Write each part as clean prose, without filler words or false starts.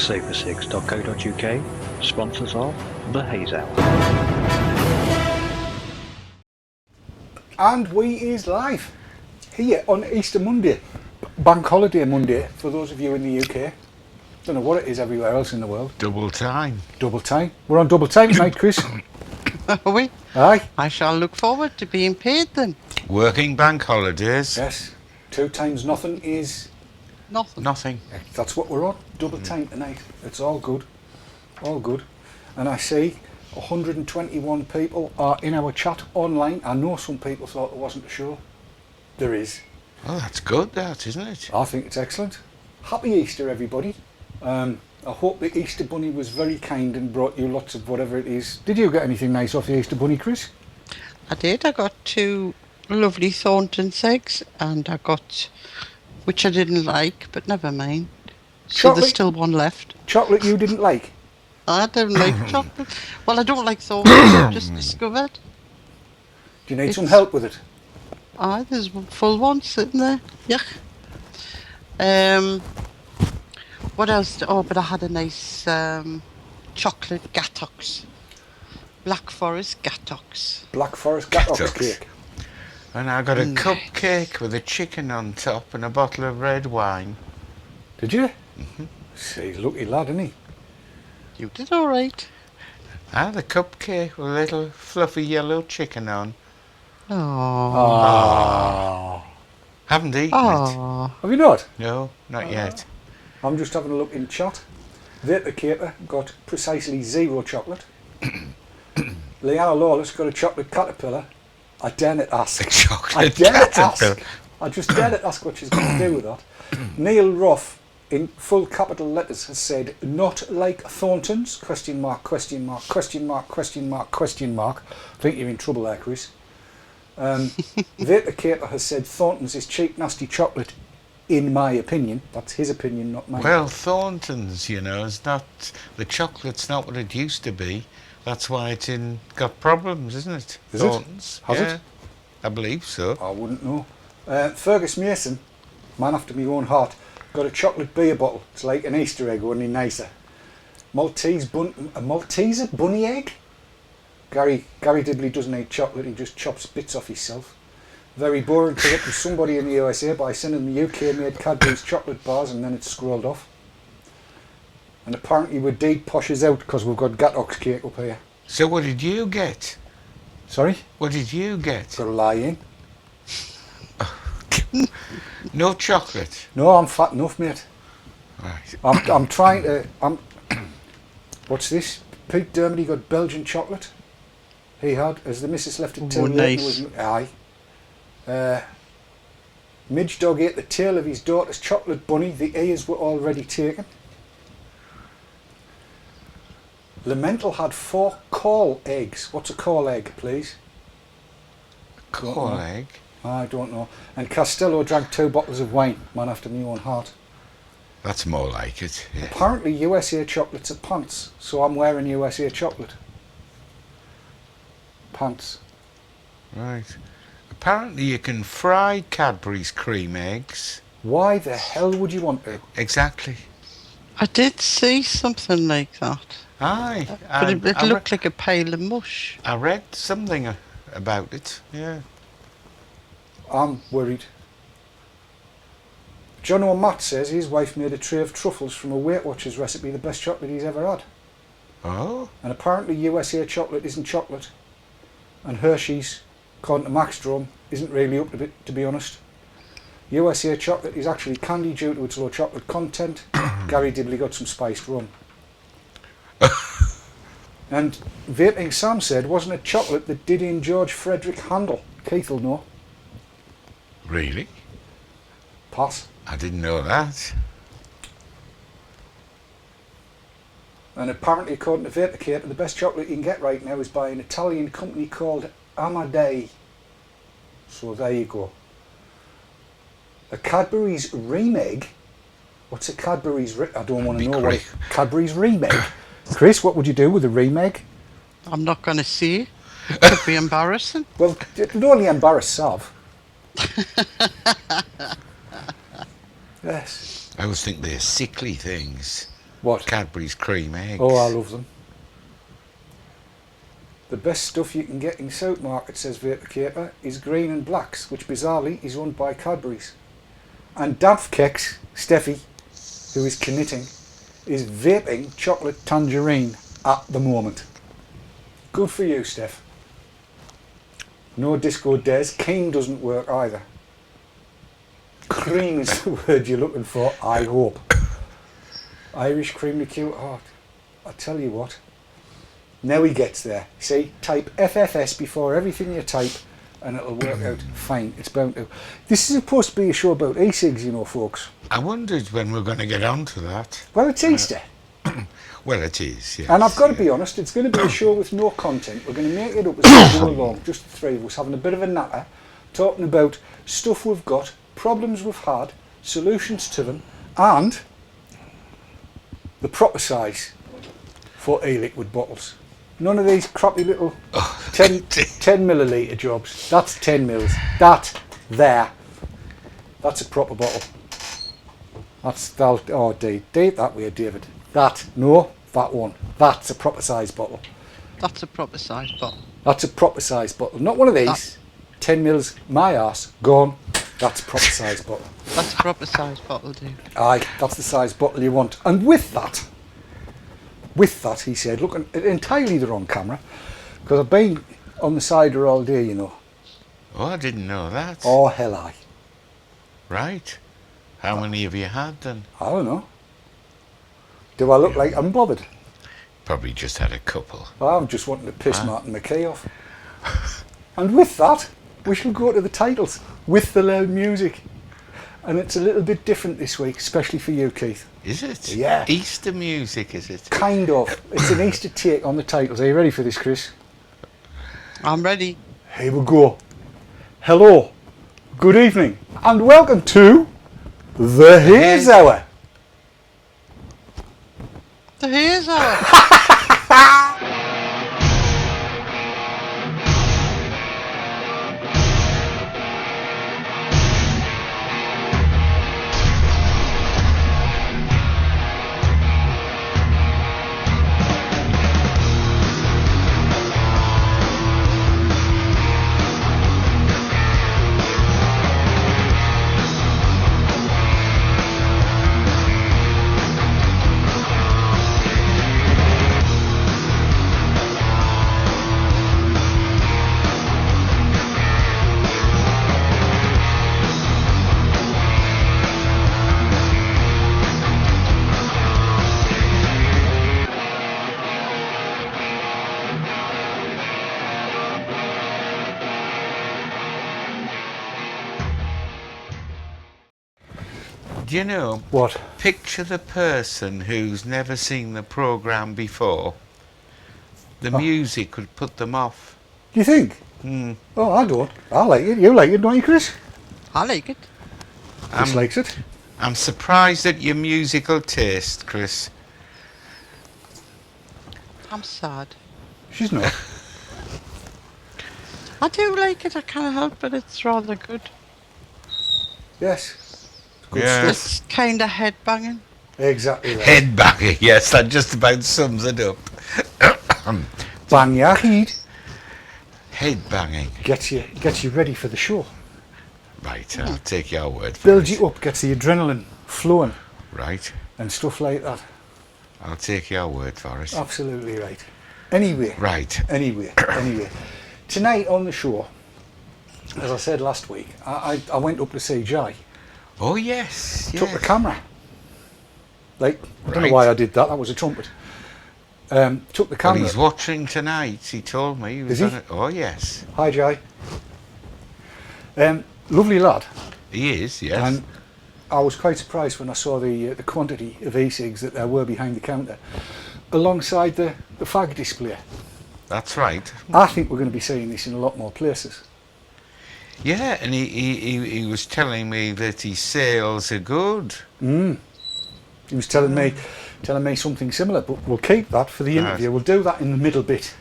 safercigs.co.uk, sponsors of the Haze Hour. And we is live here on Easter Monday, Bank Holiday Monday for those of you in the UK. Don't know what it is everywhere else in the world. Double time. Double time. We're on double time tonight, Chris. Are we? Aye. I shall look forward to being paid then. Working bank holidays. Yes. 2 times nothing is... Nothing. That's what we're on. Double time tonight. It's all good. All good. And I see 121 people are in our chat online. I know some people thought there wasn't a show. There is. Oh, that's good, that, isn't it? I think it's excellent. Happy Easter, everybody. I hope the Easter Bunny was very kind and brought you lots of whatever it is. Did you get anything nice off the Easter Bunny, Chris? I did. I got 2 lovely Thornton eggs, and I got, which I didn't like, but never mind. So Chocolate? there's still one left. Chocolate you didn't like? I don't like chocolate. Well, I don't like Thornton, I've just discovered. Do you need some help with it? There's one full one sitting there. Yuck. What else? But I had a nice chocolate gattox. Black Forest gattox. Black Forest gattox cake. And I got a cupcake with a chicken on top and a bottle of red wine. Did you? Mm-hmm. See, lucky lad, isn't he? You did all right. The cupcake with a little fluffy yellow chicken on. Oh. Haven't eaten it. Have you not? No, not yet. I'm just having a look in chat. Vape got precisely 0 chocolate. Leanna Lawless got a chocolate caterpillar. I dare not ask. A chocolate caterpillar. I just dare not ask what she's going to do with that. Neil Ruff, in full capital letters, has said, not like Thornton's, question mark, question mark, question mark, question mark, question mark. I think you're in trouble there, Chris. Vape has said Thornton's is cheap, nasty chocolate, in my opinion. That's his opinion, not mine. Well, Thornton's, is not, the chocolate's not what it used to be. That's why it's got problems, isn't it? Is Thornton's. Has it? I believe so. I wouldn't know. Fergus Mason, man after my own heart, got a chocolate beer bottle. It's like an Easter egg, only nicer. A Malteser bunny egg? Gary Dibley doesn't eat chocolate, he just chops bits off himself. Very boring to get to somebody in the USA by sending the UK made Cadbury's chocolate bars and then it's scrolled off. And apparently we're deep poshes out because we've got gattox cake up here. So what did you get? Sorry? What did you get? Got to lie in. No chocolate? No, I'm fat enough, mate. Right. I'm trying to... What's this? Pete Dermody got Belgian chocolate. He had, as the missus left it too late. Nice. Aye. Midge Dog ate the tail of his daughter's chocolate bunny. The ears were already taken. Lamental had 4 call eggs. What's a call egg, please? Call egg? I don't know. And Costello drank 2 bottles of wine. Man after my own heart. That's more like it. Yeah. Apparently USA chocolates are pants, so I'm wearing USA chocolate. Pants. Right. Apparently you can fry Cadbury's cream eggs. Why the hell would you want to? Exactly. I did see something like that. Aye. But it looked like a pile of mush. I read something about it, yeah. I'm worried. John O'Matt says his wife made a tray of truffles from a Weight Watchers recipe, the best chocolate he's ever had. Oh? And apparently USA chocolate isn't chocolate. And Hershey's, according to Max Drum, isn't really up to it, to be honest. USA chocolate is actually candy due to its low chocolate content. Gary Dibley got some spiced rum. And Vaping Sam said, wasn't it chocolate that did in George Frederick Handel? Keith will know. Really? Pass. I didn't know that. And apparently, according to Vaporcator, the best chocolate you can get right now is by an Italian company called Amadei. So there you go. A Cadbury's Remeg. What's a Cadbury's I don't want to know what Cadbury's Remeg. Chris, what would you do with a Remeg? I'm not going to see. It could be embarrassing. Well, it'll only embarrass Sav. Yes. I always think they're sickly things. What? Cadbury's cream eggs. Oh, I love them. The best stuff you can get in South Market, says Vapor Caper, is green and blacks, which bizarrely is owned by Cadbury's. And Daft Kex, Steffi, who is knitting, is vaping chocolate tangerine at the moment. Good for you, Steph. No Disco Des. Keen doesn't work either. Cream is the word you're looking for, I hope. Irish cream liqueur. Oh, I tell you what. Now he gets there. See, type FFS before everything you type and it'll work out fine. It's bound to. This is supposed to be a show about e-cigs, you know, folks. I wondered when we're going to get on to that. Well, it's Easter. Well, it is, yes. And I've got to be honest, it's going to be a show with no content. We're going to make it up as we go along, just the three of us having a bit of a natter, talking about stuff we've got, problems we've had, solutions to them, and the proper size for e-liquid bottles. None of these crappy little 10 millilitre jobs. That's 10 mils. That's a proper bottle. Date that way, David. That one. That's a proper size bottle. That's a proper size bottle. That's a proper size bottle. Not one of these. 10 mils, my arse, gone. That's a proper size bottle. That's a proper size bottle, dude. Aye, that's the size bottle you want. And with that, he said, looking entirely the wrong camera, because I've been on the cider all day, you know. Oh, I didn't know that. Oh, hell aye. Right. How many have you had then? I don't know. Do I look like I'm bothered? Probably just had a couple. I'm just wanting to piss Martin McKay off. And with that, we shall go to the titles with the loud music. And it's a little bit different this week, especially for you, Keith. Is it? Yeah. Easter music, is it? Kind of. It's an Easter take on the titles. Are you ready for this, Chris? I'm ready. Here we go. Hello, good evening, and welcome to the Haze Hour. The Haze Hour. Do you know? What? Picture the person who's never seen the programme before. The music would put them off. Do you think? Oh, I don't. I like it. You like it, don't you, Chris? I like it. Chris likes it. I'm surprised at your musical taste, Chris. I'm sad. She's not. I do like it. I can't help it. It's rather good. Yes. Good Yeah. stuff. It's kind of head banging. Exactly right. Head banging, yes, that just about sums it up. Bang your head. Head banging. Gets you ready for the show. Right, I'll take your word for Builds it. you up, gets the adrenaline flowing Right, and stuff like that. I'll take your word for it. Absolutely right. Anyway. Right. Anyway. Tonight on the show, as I said last week, I went up to see Jai. Oh, yes. Took the yes. camera. Like, I don't know Right. why I did that. That was a trumpet. Took the Well, camera. he's watching tonight, he told me. He was Is he? on it. Oh, yes. Hi, Jai. Lovely lad. He is, yes. And I was quite surprised when I saw the quantity of e-cigs that there were behind the counter, alongside the fag display. That's right. I think we're going to be seeing this in a lot more places. Yeah, and he was telling me that his sales are good. He was telling me something similar, but we'll keep that for the interview. We'll do that in the middle bit,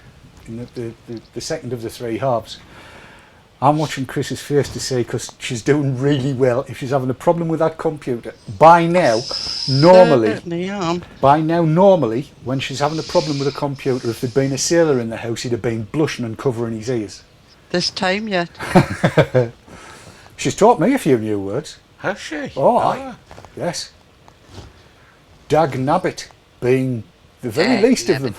in the second of the three halves. I'm watching Chris's face to see, because she's doing really well. If she's having a problem with that computer, by now, Certainly am. normally, when she's having a problem with a computer, if there'd been a sailor in the house, he'd have been blushing and covering his ears. This time yet. She's taught me a few new words. Has she? Oh, aye. Yes. Dag nabbit being the very least of them.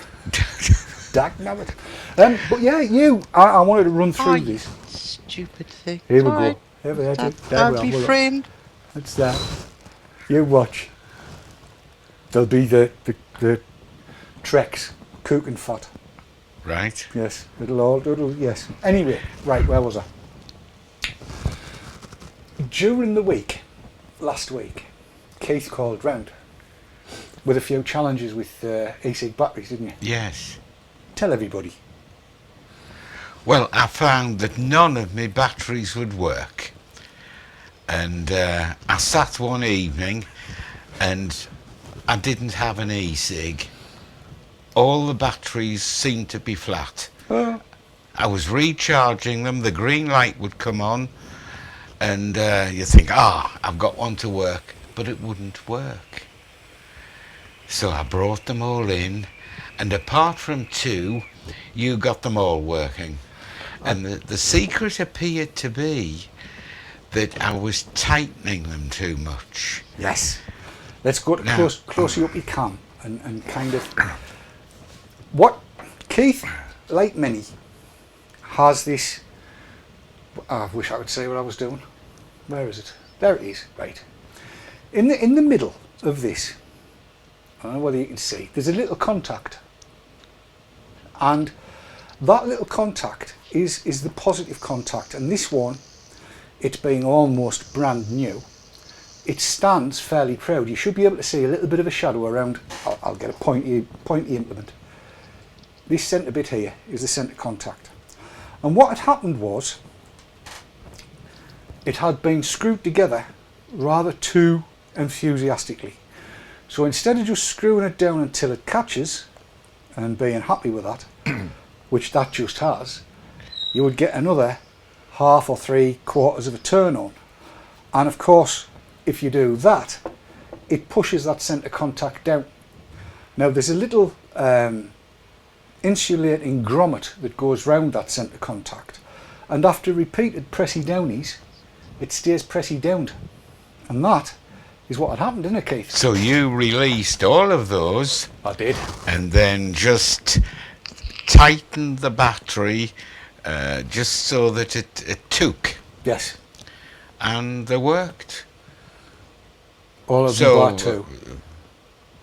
Dag nabbit. But yeah, I wanted to run through Oh, this. stupid thing. Here we Alright. go. Here we are. I'll be framed. That's that. You watch. There'll be the Trex cooking fat. Right. Yes. Yes. Anyway, right, where was I? During the week, last week, Keith called round with a few challenges with e-cig batteries, didn't you? Yes. Tell everybody. Well, I found that none of my batteries would work. And I sat one evening and I didn't have an e-cig. All the batteries seemed to be flat. I was recharging them, the green light would come on, and you think, I've got one to work, but it wouldn't work. So I brought them all in, and apart from two, you got them all working. And the secret appeared to be that I was tightening them too much. Yes. Let's go to Now- closer up you can and kind of... What Keith, like many, has this... I wish I could say what I was doing. Where is it? There it is. Right. In the middle of this, I don't know whether you can see, there's a little contact. And that little contact is the positive contact. And this one, it being almost brand new, it stands fairly proud. You should be able to see a little bit of a shadow around. I'll get a pointy implement. This centre bit here is the centre contact. And what had happened was, it had been screwed together rather too enthusiastically. So instead of just screwing it down until it catches and being happy with that, which that just has, you would get another half or 3/4 of a turn on. And of course, if you do that, it pushes that centre contact down. Now there's a little insulating grommet that goes round that centre contact, and after repeated pressy downies, it stays pressy downed. And that is what had happened, didn't it, Keith? So you released all of those I did. and then just tightened the battery just so that it took, Yes. and they worked. All of So, them bar two.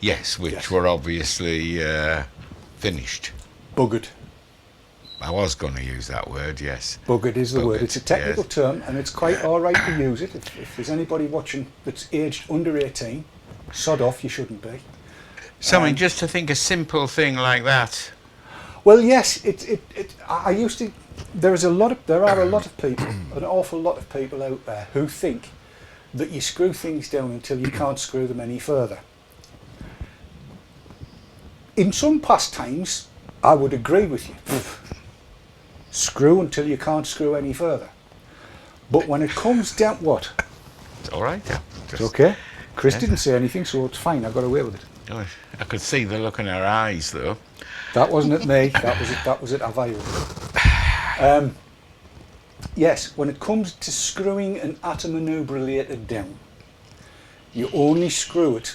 Yes, which Yes. were obviously finished. Buggered. I was going to use that word, yes. Buggered is the word. Buggered, It's a technical yes. term, and it's quite all right to use it. If there's anybody watching that's aged under 18, sod off, you shouldn't be. So I mean, just to think a simple thing like that. Well, yes, I used to. There are a lot of people, an awful lot of people out there who think that you screw things down until you can't screw them any further. In some pastimes, I would agree with you. Screw until you can't screw any further. But when it comes down, what? It's all right, yeah. It's okay. Chris Yeah. didn't say anything, so it's fine. I got away with it. Oh, I could see the look in her eyes, though. That wasn't at me. That was at Avail. Yes, when it comes to screwing an atom maneubrilator down, you only screw it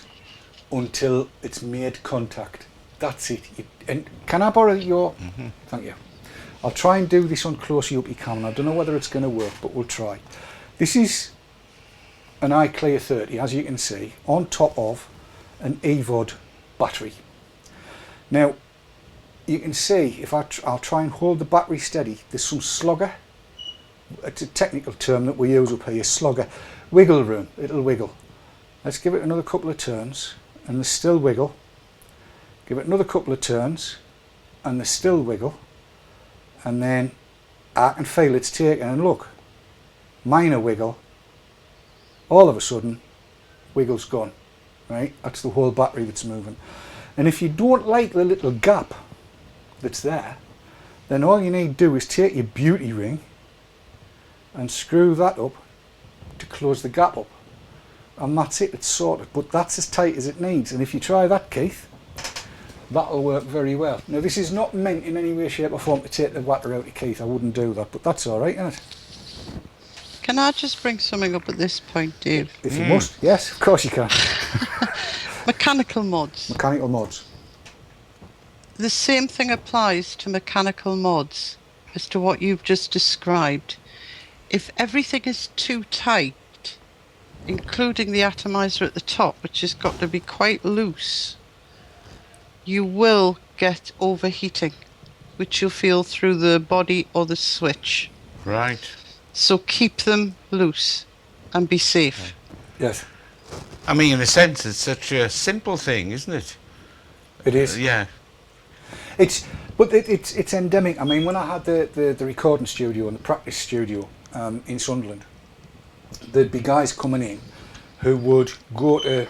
until it's made contact. That's it. And can I borrow your... Thank you. I'll try and do this on close up you can. I don't know whether it's going to work, but we'll try. This is an iClear 30, as you can see, on top of an EVOD battery. Now, you can see, if I'll try and hold the battery steady, there's some slogger. It's a technical term that we use up here, slogger. Wiggle room, it'll wiggle. Let's give it another couple of turns, and there's still wiggle. Give it another couple of turns, and there's still wiggle. And then I can feel it's taking, and look, minor wiggle, all of a sudden, wiggle's gone, right? That's the whole battery that's moving. And if you don't like the little gap that's there, then all you need to do is take your beauty ring and screw that up to close the gap up. And that's it, it's sorted. But that's as tight as it needs. And if you try that, Keith, that'll work very well. Now, this is not meant in any way, shape or form to take the water out of Keith. I wouldn't do that, but that's all right, isn't it? Can I just bring something up at this point, Dave? If you must, yes, of course you can. Mechanical mods. Mechanical mods. The same thing applies to mechanical mods as to what you've just described. If everything is too tight, including the atomizer at the top, which has got to be quite loose, you will get overheating, which you'll feel through the body or the switch. Right. So keep them loose and be safe. Yes. I mean, in a sense, it's such a simple thing, isn't it? It is. Yeah. It's endemic. I mean, when I had the recording studio and the practice studio in Sunderland, there'd be guys coming in who would go to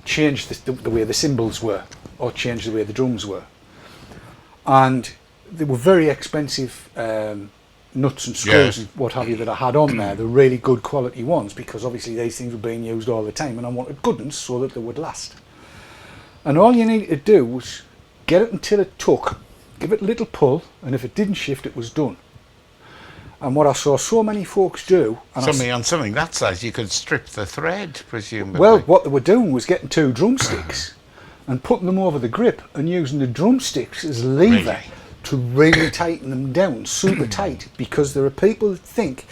change the way the cymbals were or change the way the drums were. And they were very expensive nuts and screws and what have you that I had on there, the really good quality ones, because obviously these things were being used all the time and I wanted good ones so that they would last. And all you needed to do was get it until it took, give it a little pull, and if it didn't shift, it was done. And what I saw so many folks do... And on something that size, you could strip the thread, presumably. Well, what they were doing was getting 2 drumsticks and putting them over the grip and using the drumsticks as a lever. Really? To really tighten them down, super tight, because there are people that think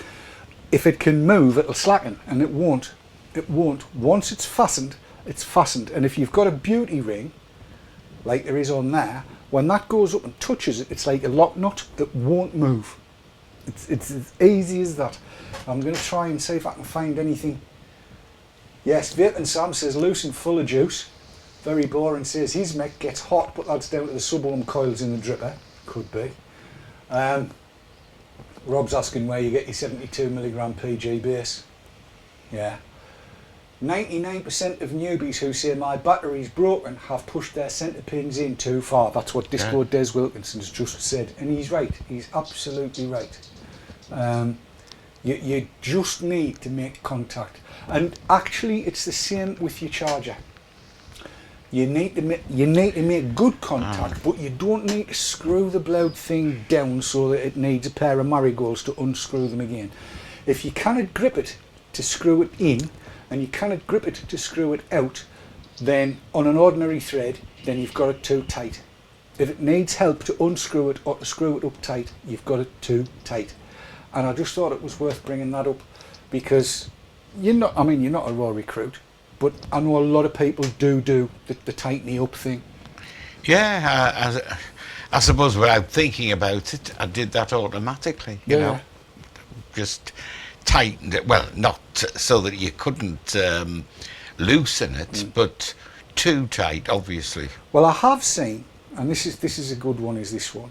if it can move, it'll slacken, and it won't. It won't. Once it's fastened, it's fastened. And if you've got a beauty ring, like there is on there, when that goes up and touches it, it's like a lock nut that won't move. It's as easy as that. I'm going to try and see if I can find anything. Yes, Vaping Sam says loose and full of juice. Very boring says his mech gets hot, but that's down to the sub-ohm coils in the dripper. Could be. Rob's asking where you get your 72mg PG base. Yeah. 99% of newbies who say my battery's broken have pushed their centre pins in too far. That's what Disco Des Wilkinson's just said. And he's right. He's absolutely right. You just need to make contact. And actually it's the same with your charger. You need to make good contact, but you don't need to screw the blood thing down so that it needs a pair of marigolds to unscrew them again. If you cannot grip it to screw it in, and you cannot grip it to screw it out, then on an ordinary thread, then you've got it too tight. If it needs help to unscrew it or to screw it up tight, you've got it too tight. And I just thought it was worth bringing that up, because you're not a raw recruit, but I know a lot of people do the tightening up thing. Yeah, I suppose without thinking about it, I did that automatically, you know. Just tightened it, well, not so that you couldn't loosen it, but too tight, obviously. Well, I have seen, and this is a good one, is this one.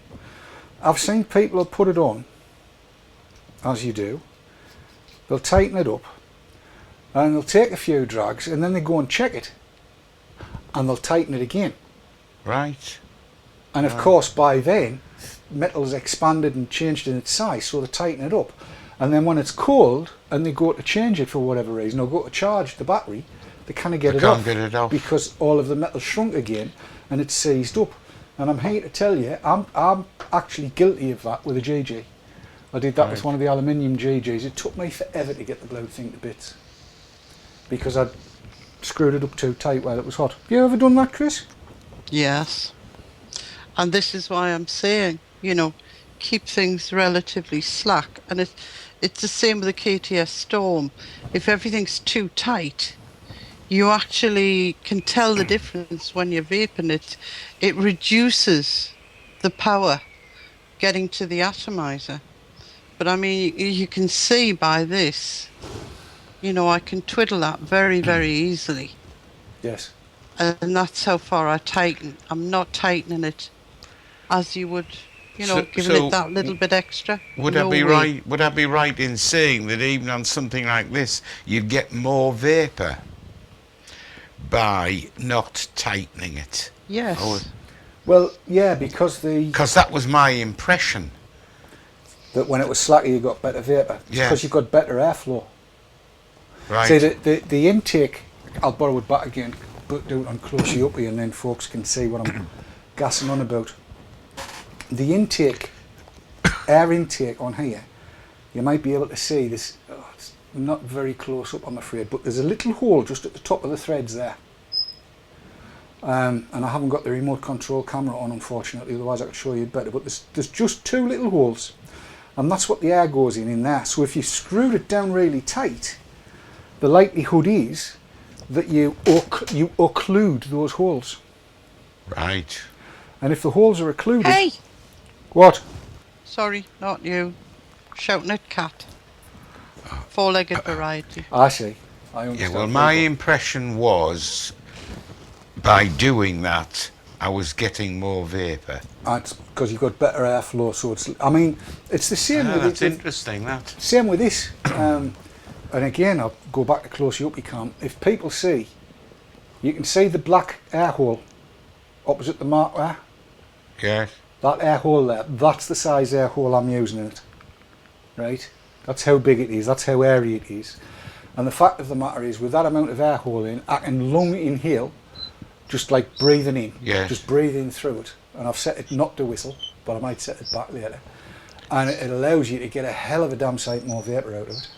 I've seen people put it on, as you do. They'll tighten it up, and they'll take a few drags, and then they go and check it, and they'll tighten it again. Right. And of course, by then, metal's expanded and changed in its size, so they tighten it up. And then when it's cold, and they go to change it for whatever reason, or go to charge the battery, they kind of get it off, because all of the metal shrunk again, and it's seized up. And I'm here to tell you, I'm actually guilty of that with a GG. I did that with one of the aluminium GGs. It took me forever to get the blow thing to bits, because I'd screwed it up too tight while it was hot. Have you ever done that, Chris? Yes. And this is why I'm saying, you know, keep things relatively slack. And it's the same with the KTS Storm. If everything's too tight, you actually can tell the difference when you're vaping it. It reduces the power getting to the atomizer. But I mean, you can see by this, you know, I can twiddle that very, very easily. Yes. And that's how far I tighten. I'm not tightening it as you would, you know, giving it that little bit extra. Would I be right? Would I be right in saying that even on something like this, you'd get more vapor by not tightening it? Yes. Well, yeah, because that was my impression. that when it was slacker you got better vapour. Yeah. Because you've got better airflow. Right. See, the intake, I'll borrow it back again, but do it on closely up here and then folks can see what I'm gassing on about. The intake, air intake on here, you might be able to see this, it's not very close up I'm afraid, but there's a little hole just at the top of the threads there. And I haven't got the remote control camera on unfortunately, otherwise I could show you better, but there's just 2 little holes, and that's what the air goes in there. So if you screwed it down really tight, the likelihood is that you occlude those holes. Right. And if the holes are occluded... Hey! What? Sorry, not you. Shouting at cat. 4-legged variety. I see. I Yeah, understand. well, my impression was, by doing that, I was getting more vapour. It's because you've got better airflow, so it's... I mean, it's the same with That's it. interesting, that. Same with this. And again, I'll go back to closely up you can. If people see, you can see the black air hole opposite the mark there. Yes. That air hole there, that's the size air hole I'm using in it. Right? That's how big it is, that's how airy it is. And the fact of the matter is, with that amount of air hole in, I can lung inhale, just like breathing in. Yes. Just breathing through it. And I've set it not to whistle, but I might set it back later. And it allows you to get a hell of a damn sight more vapour out of it.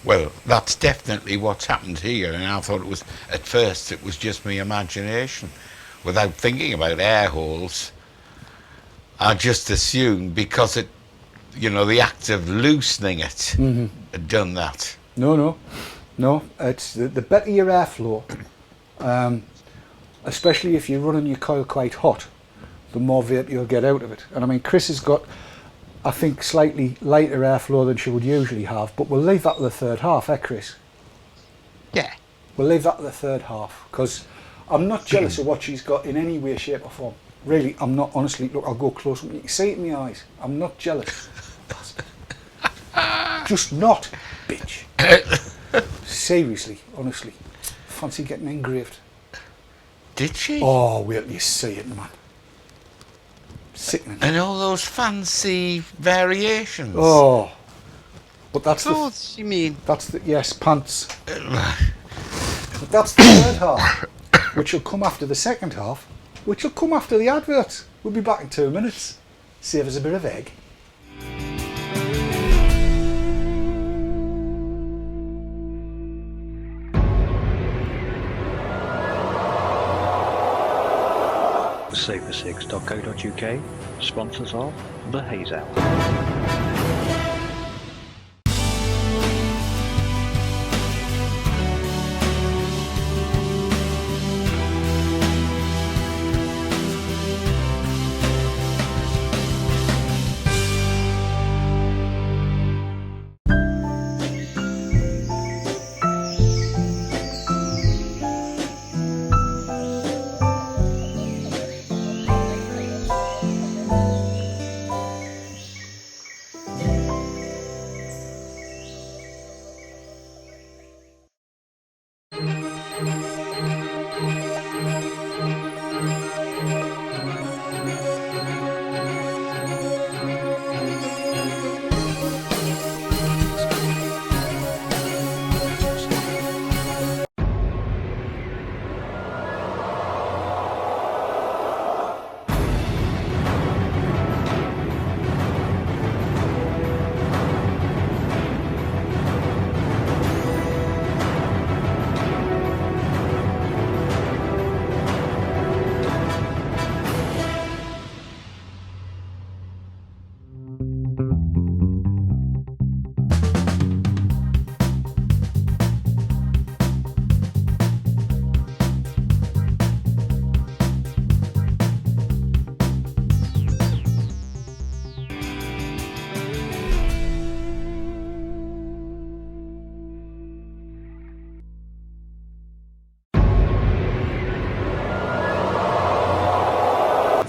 Well, that's definitely what's happened here, and I thought it was, at first, it was just my imagination. Without thinking about air holes, I just assumed because it, you know, the act of loosening it had done that. No. It's the better your airflow, especially if you're running your coil quite hot, the more vape you'll get out of it. And I mean, Chris has got, I think, slightly lighter airflow than she would usually have, but we'll leave that to the third half, Chris? Yeah. We'll leave that to the third half, because I'm not jealous of what she's got in any way, shape or form. Really, I'm not, honestly. Look, I'll go close. You can see it in my eyes. I'm not jealous. Just not, bitch. Seriously, honestly. Fancy getting engraved. Did she? Oh, wait till you see it, man. Sickening. And all those fancy variations. Oh. But that's Clothes, you mean? that's the, yes, pants. But that's the third half, which will come after the second half, which will come after the adverts. We'll be back in 2 minutes. Save us a bit of egg. Safersix.co.uk sponsors of the Haze Hour.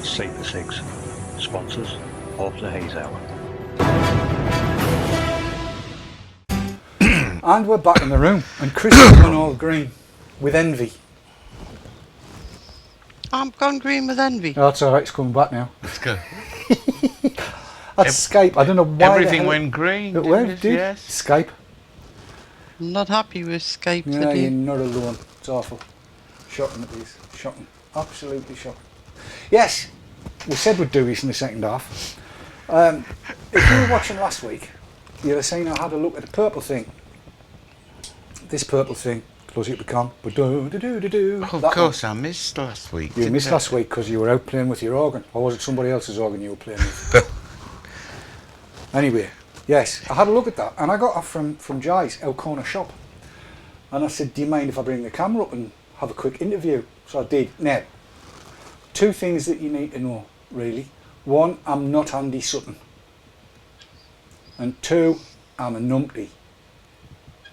Safersix sponsors of the Haze Hour. And we're back in the room, and Chris has gone all green with envy. I'm gone green with envy. Oh, that's alright, it's coming back now. Let's go. That's Skype. I don't know why. Everything went green. It didn't went, it? did. Yes. Skype. I'm not happy with Skype Yeah, today. you're not alone. It's awful. Shocking it is. Shocking. Absolutely shocking. Yes, we said we'd do this in the second half. If you were watching last week, you were saying I had a look at the purple thing. This purple thing. Close it become. Oh, of course, I missed last week. You didn't missed I? last week because you were out playing with your organ. Or was it somebody else's organ you were playing with? Anyway, yes, I had a look at that and I got off from Jai's, our corner shop. And I said, do you mind if I bring the camera up and have a quick interview? So I did. Now, two things that you need to know, really. One, I'm not Andy Sutton. And two, I'm a numpty.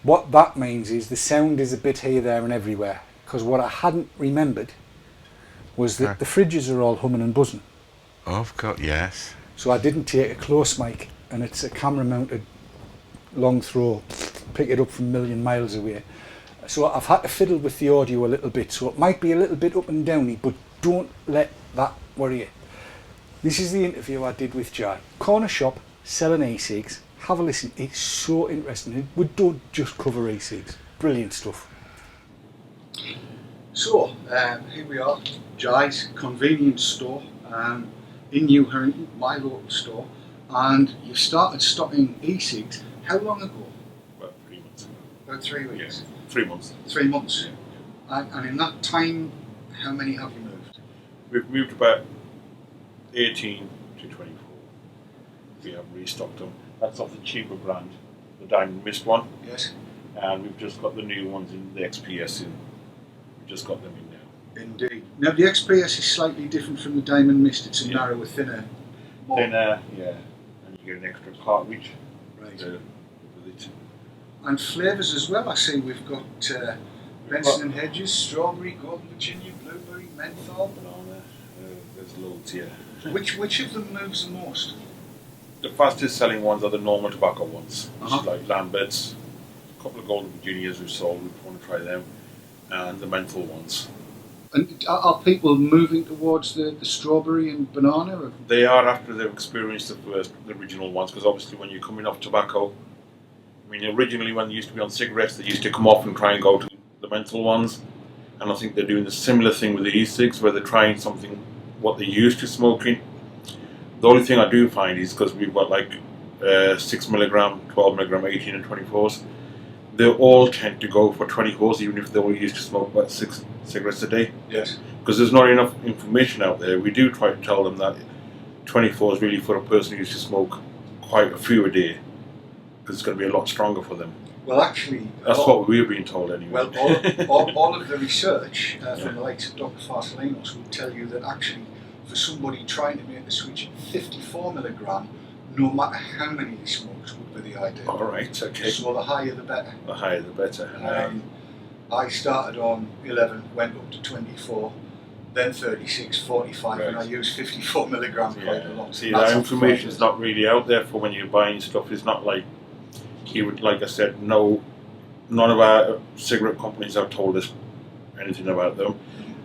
What that means is the sound is a bit here, there and everywhere. Because what I hadn't remembered was that the fridges are all humming and buzzing. Oh, of course, yes. So I didn't take a close mic, and it's a camera mounted long throw, pick it up from a million miles away. So I've had to fiddle with the audio a little bit, so it might be a little bit up and downy, but don't let that worry you. This is the interview I did with Jai. Corner shop, selling e-cigs. Have a listen, it's so interesting. We don't just cover e-cigs. Brilliant stuff. So, here we are, Jai's convenience store in New Harrington, my local store, and you started stocking e-cigs how long ago? About 3 months ago. About 3 weeks? Yes, 3 months. 3 months? Yeah. And in that time, how many have you moved? We've moved about 18 to 24. We have restocked them. That's off the cheaper brand, the Diamond Mist one. Yes. And we've just got the new ones in the XPS in. We've just got them in now. Indeed. Now the XPS is slightly different from the Diamond Mist. It's a Yeah. narrower, thinner. Thinner, yeah. And you get an extra cartridge Right. with it. And flavours as well. I see we've got Benson and Hedges, strawberry, golden Virginia, blueberry, menthol. Banana. There's loads here. Which of them moves the most? The fastest selling ones are the normal tobacco ones, which Uh-huh. is like Lambert's, a couple of Golden Virginias we've sold, we want to try them, and the menthol ones. And are people moving towards the strawberry and banana? Or? They are after they've experienced the original ones, because obviously when you're coming off tobacco, I mean originally when they used to be on cigarettes, they used to come off and try and go to the menthol ones, and I think they're doing the similar thing with the e-cigs, where they're trying something what they used to smoking. The only thing I do find is because we've got like 6 milligram, 12 milligram, 18 and 24s, they all tend to go for 24s even if they were used to smoke about 6 cigarettes a day. Yes. Because there's not enough information out there. We do try to tell them that 24 is really for a person who used to smoke quite a few a day, because it's going to be a lot stronger for them. Well, actually, That's what we're being told anyway. Well, all of the research from the likes of Dr. Farsalinos would tell you that actually, for somebody trying to make the switch at 54 milligram, no matter how many he smokes, would be the ideal. All right, okay. So the higher the better. The higher the better. I started on 11, went up to 24, then 36, 45, and I Right. used 54 milligram quite a lot. See, That's that a information is fact. not really out there for when you're buying stuff. It's not like you would, like I said, none of our cigarette companies have told us anything about them,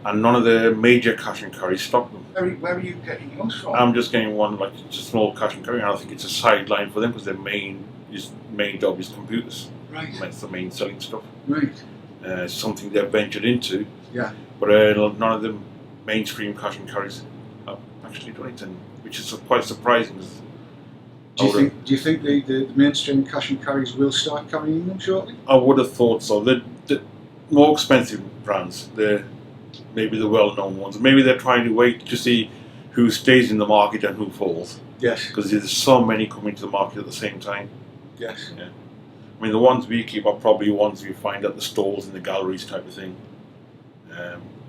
and none of the major cash and carry stock them. Where are you getting yours from? I'm just getting one, like it's a small cash and carry, and I think it's a sideline for them because their main job is computers. Right, That's the main selling stuff. right. It's something they've ventured into, Yeah. but none of the mainstream cash and carries have actually done it, which is quite surprising. 'Cause Do you think the mainstream cash and carries will start carrying them shortly? I would have thought so. The more expensive brands, maybe the well-known ones, maybe they're trying to wait to see who stays in the market and who falls, Yes. because there's so many coming to the market at the same time. Yes. Yeah. I mean, the ones we keep are probably ones we find at the stalls in the galleries type of thing.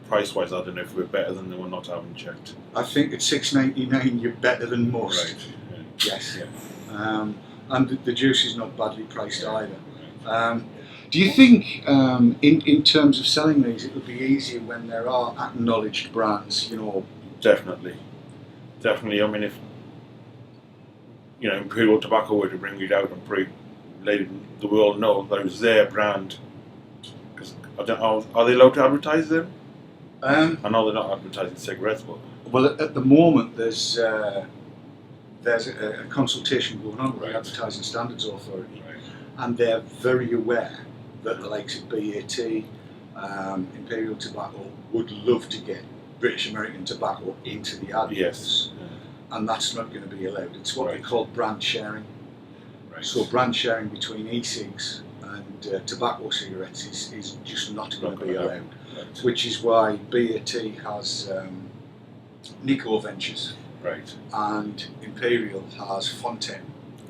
Price-wise, I don't know if we're better than the one, not having checked. I think at $6.99 you're better than most. Right. Yes. Yeah. And the juice is not badly priced either. Do you think, in terms of selling these, it would be easier when there are acknowledged brands? You know. Definitely. I mean, if Imperial Tobacco were to bring it out and let the world know that it was their brand, because I don't know, are they allowed to advertise them? I know they're not advertising cigarettes, but Well, at the moment there's there's a consultation going on with the Advertising Standards Authority, and they're very aware that the likes of BAT, Imperial Tobacco would love to get British American tobacco into the adverts. Yes. And that's not going to be allowed. It's what they call brand sharing. Right. So brand sharing between e-cigs and tobacco cigarettes is just not going to be allowed. Right. Which is why BAT has Nico Ventures, Right. and Imperial has Fontaine,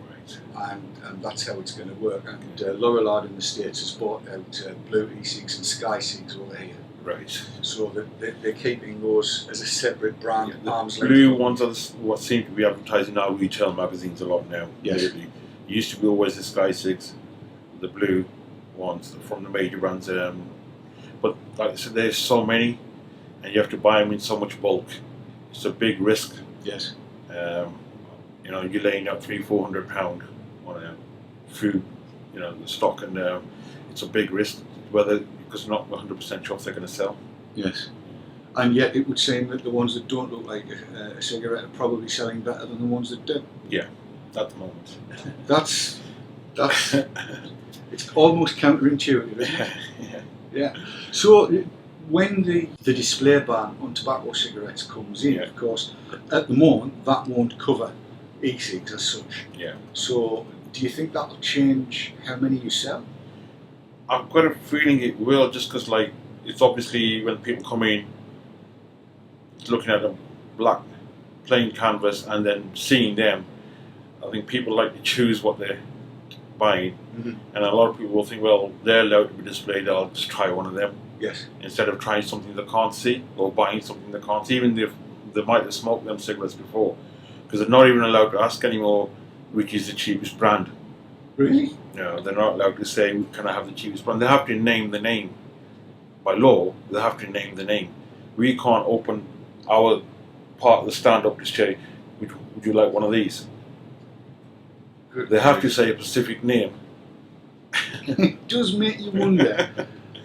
Right. and that's how it's going to work. And Lorillard in the States has bought out Blue e-cigs and Sky cigs over here. Right. So that they're keeping those as a separate brand. The arm's blue length. ones are what seem to be advertising our retail magazines a lot now. Yes. Lately. It used to be always the Sky Cigs, the blue ones from the major brands. But like I said, there's so many, and you have to buy them in so much bulk. It's a big risk. Yes. You know, you're laying out £300-400 on food, you know, the stock, and it's a big risk. Whether because not 100% sure if they're going to sell. Yes. And yet it would seem that the ones that don't look like a cigarette are probably selling better than the ones that do. Yeah, at the moment. That's it's almost counterintuitive, isn't it? Yeah. Yeah. So when the display ban on tobacco cigarettes comes in, of course, at the moment that won't cover e-cigs as such. Yeah. So do you think that'll change how many you sell? I've got a feeling it will, just because, like, it's obviously when people come in, looking at a black plain canvas and then seeing them, I think people like to choose what they're buying, and a lot of people will think, well, they're allowed to be displayed, I'll just try one of them. Yes. Instead of trying something they can't see or buying something they can't see, even if they might have smoked them cigarettes before, because they're not even allowed to ask anymore which is the cheapest brand. Really? No, they're not allowed to say, can I have the cheapest brand? They have to name the name. By law, they have to name the name. We can't open our part of the stand up to say, would you like one of these? They have to say a specific name. It does make you wonder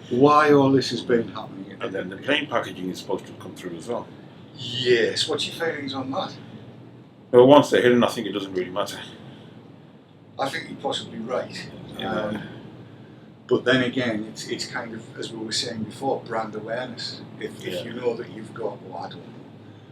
why all this has been happening. And then the plain packaging is supposed to come through as well. Yes. What's your feelings on that? Well, once they're hidden, I think it doesn't really matter. I think you're possibly right. Yeah. But then again, it's kind of, as we were saying before, brand awareness. If you know that you've got, well, I don't know.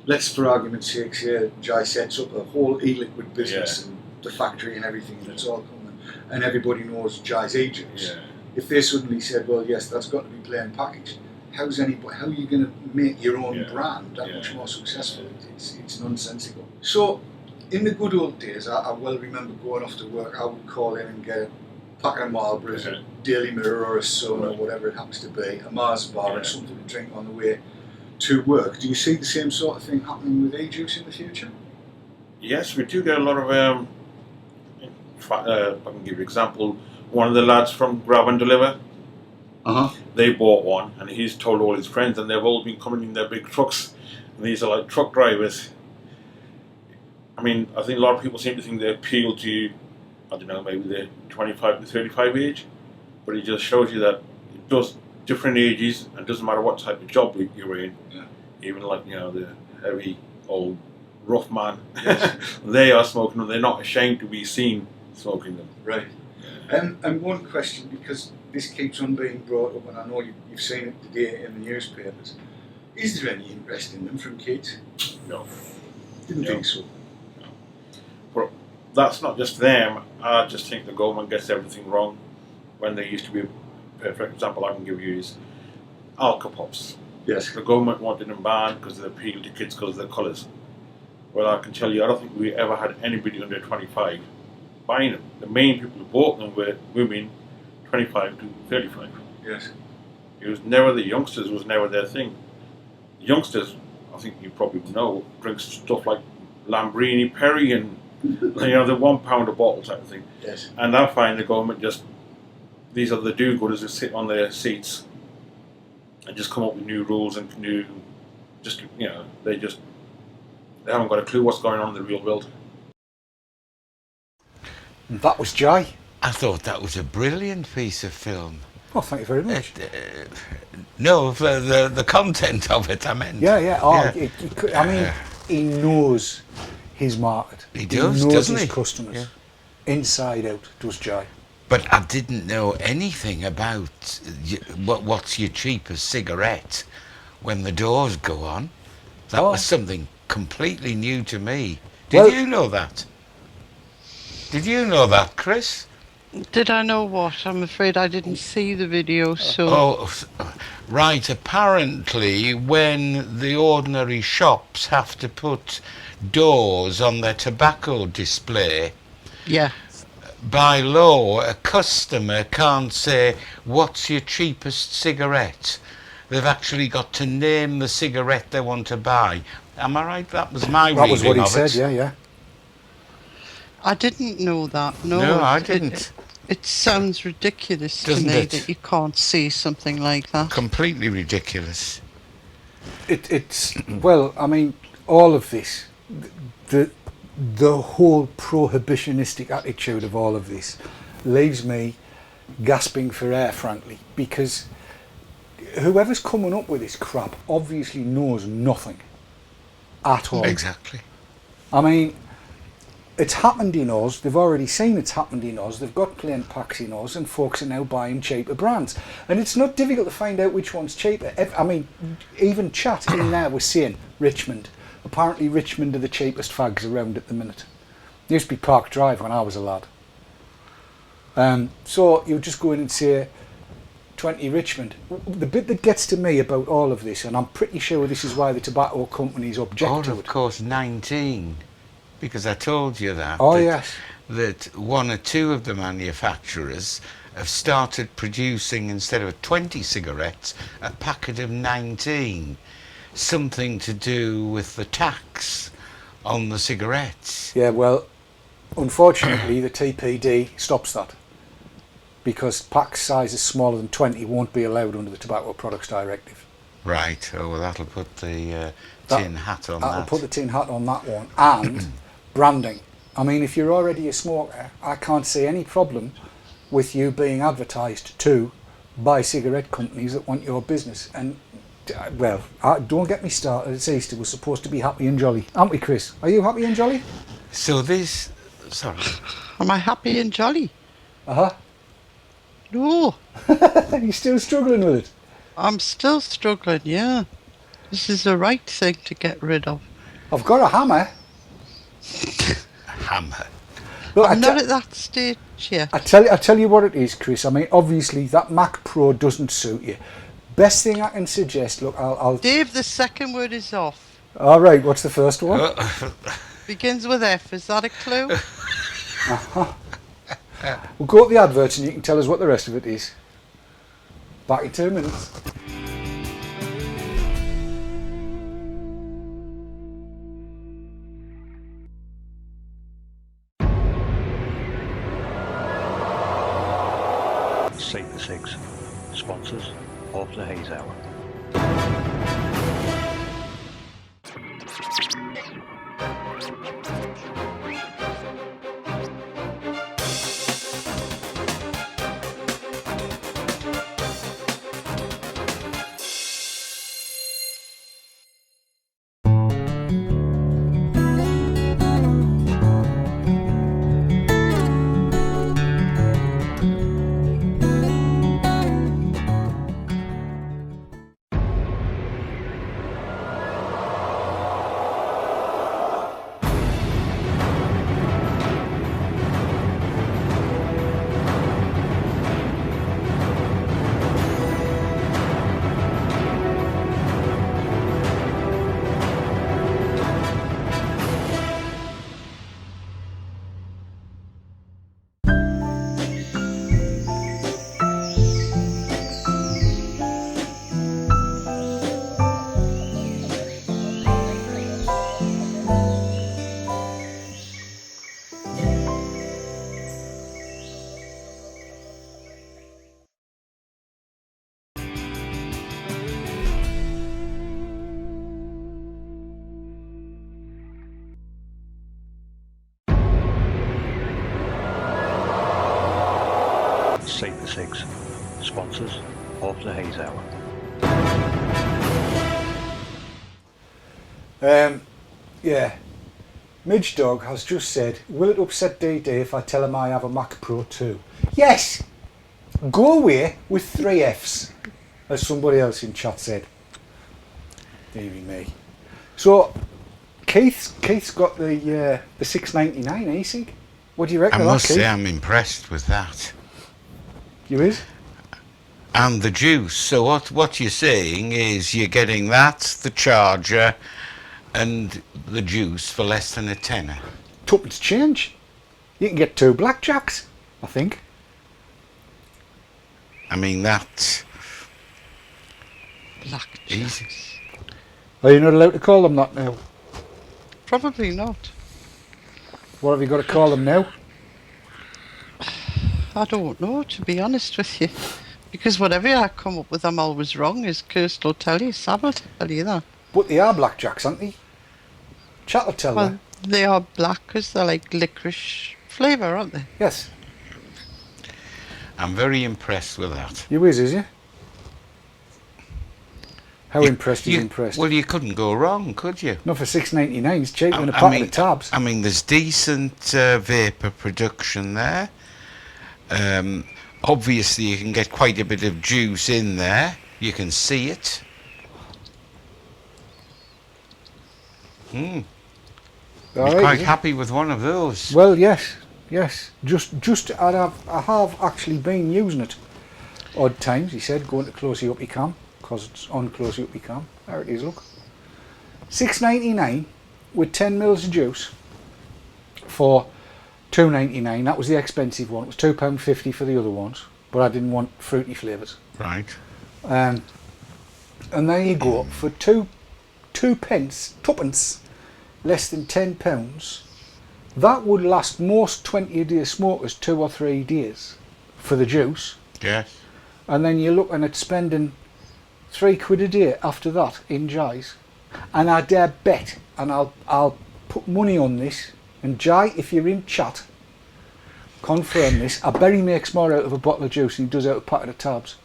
Let's, for argument's sake, say Jai sets up a whole e-liquid business and the factory and everything, and it's all coming, and everybody knows Jai's agents. Yeah. If they suddenly said, well, yes, that's got to be plain packaged, how are you going to make your own brand that much more successful? It's nonsensical. So, in the good old days, I well remember going off to work, I would call in and get a packet of Marlboros, a Daily Mirror or a Sun or whatever it happens to be, a Mars bar and something to drink on the way to work. Do you see the same sort of thing happening with e-juice in the future? Yes, we do get a lot of, I can give you an example, one of the lads from Grab and Deliver, they bought one and he's told all his friends and they've all been coming in their big trucks. And these are like truck drivers. I mean, I think a lot of people seem to think they appeal to, I don't know, maybe the 25 to 35 age, but it just shows you that it does different ages, and it doesn't matter what type of job you're in. Even like, you know, the heavy old rough man, they are smoking them. They're not ashamed to be seen smoking them. Right. And one question, because this keeps on being brought up, and I know you've seen it today in the newspapers. Is there any interest in them from kids? No. Didn't think so. But that's not just them. I just think the government gets everything wrong. When there used to be a perfect example I can give you is Alka-Pops. Yes. The government wanted them banned because they appeal to kids because of their colours. Well, I can tell you, I don't think we ever had anybody under 25 buying them. The main people who bought them were women 25 to 35. Yes. It was never the youngsters, was never their thing. The youngsters, I think you probably know, drink stuff like Lambrini Perry and you know, the £1 a bottle type of thing. Yes. And I find the government just, these are the do-gooders who sit on their seats and just come up with new rules and new, just, you know, they haven't got a clue what's going on in the real world. And that was Jai. I thought that was a brilliant piece of film. Oh, thank you very much. No, the content of it, I meant. Yeah. Oh, yeah. I mean, he knows his market. He does, knows doesn't his he? customers. Yeah. Inside out, does Jai. But I didn't know anything about what's your cheapest cigarette when the doors go on. That Oh. was something completely new to me. Well- Did you know that? Did you know that, Chris? Did I know what? I'm afraid I didn't see the video, so... Right. Apparently, when the ordinary shops have to put doors on their tobacco display, Yeah. by law, a customer can't say, what's your cheapest cigarette? They've actually got to name the cigarette they want to buy. Am I right? That was my reading That was what he of said, it. yeah. I didn't know that, no. No, I didn't. It sounds ridiculous Doesn't to me it? that you can't see something like that. Completely ridiculous. It's well, I mean, all of this, the whole prohibitionistic attitude of all of this leaves me gasping for air, frankly, because whoever's coming up with this crap obviously knows nothing at all. Exactly. I mean, it's happened in Oz. They've already seen it's happened in Oz. They've got plain packs in Oz, and folks are now buying cheaper brands. And it's not difficult to find out which one's cheaper. I mean, even chat in there was saying Richmond. Apparently, Richmond are the cheapest fags around at the minute. It used to be Park Drive when I was a lad. So you just go in and say 20 Richmond. The bit that gets to me about all of this, and I'm pretty sure this is why the tobacco companies object Or, to of it. course, 19. Because I told you that. Oh, that, yes. That one or two of the manufacturers have started producing, instead of 20 cigarettes, a packet of 19. Something to do with the tax on the cigarettes. Yeah, well, unfortunately, the TPD stops that because pack sizes smaller than 20 won't be allowed under the Tobacco Products Directive. Right. Oh, well, that'll put the That- tin hat on That'll that. put the tin hat on that one. And branding. I mean, if you're already a smoker, I can't see any problem with you being advertised to by cigarette companies that want your business. And, well, don't get me started. It's Easter. We're supposed to be happy and jolly. Aren't we, Chris? Are you happy and jolly? So this... Sorry. Am I happy and jolly? Uh-huh. No. You're still struggling with it? I'm still struggling, yeah. This is the right thing to get rid of. I've got a hammer. Hammer. Look, I'm not at that stage yet. I tell you what it is, Chris. I mean, obviously that Mac Pro doesn't suit you. Best thing I can suggest. Look, I'll. Dave, the second word is off. All right. What's the first one? Begins with F. Is that a clue? We'll go to the adverts and you can tell us what the rest of it is. Back in 2 minutes. Safer Cigs, sponsors of the Haze Hour. Safer Cigs, sponsors of the Haze Hour. Yeah. Midge Dog has just said, will it upset DD if I tell him I have a Mac Pro 2? Yes! Go away with 3 Fs, as somebody else in chat said. Deary me. So, Keith's got the 699 e-cig. What do you reckon I of that, must Keith? say I'm impressed with that. You is? And the juice. So what you're saying is you're getting that, the charger, and the juice for less than a tenner. Tuppence change. You can get 2 blackjacks, I think. I mean, that's Black easy. Are you not allowed to call them that now? Probably not. What have you got to call them now? I don't know, to be honest with you. Because whatever I come up with, I'm always wrong, as Kirst will tell you. Sam will tell you that. But they are blackjacks, aren't they? Chat will tell Well, you. they are black because they're like licorice flavour, aren't they? Yes. I'm very impressed with that. You is you? How impressed are you impressed? Well, you couldn't go wrong, could you? Not for $6.99. It's cheaper than a I pack mean, of the tabs. I mean, there's decent vapour production there. Obviously, you can get quite a bit of juice in there. You can see it. Be quite happy with one of those. Well, yes. Just I have actually been using it odd times. He said, going to closey up you can, because it's on closey up you can. There it is. Look, $6.99 with 10 mils of juice for $2.99. That was the expensive one. It was £2.50 for the other ones, but I didn't want fruity flavours. Right. And there you go, for twopence, less than £10. That would last most 20-a-day smokers 2 or 3 days for the juice. Yes. And then you're looking at spending £3 a day after that in Jai's. And I dare bet, and I'll put money on this, and Jai, if you're in chat, confirm this, I bet he makes more out of a bottle of juice than he does out of a packet of tabs.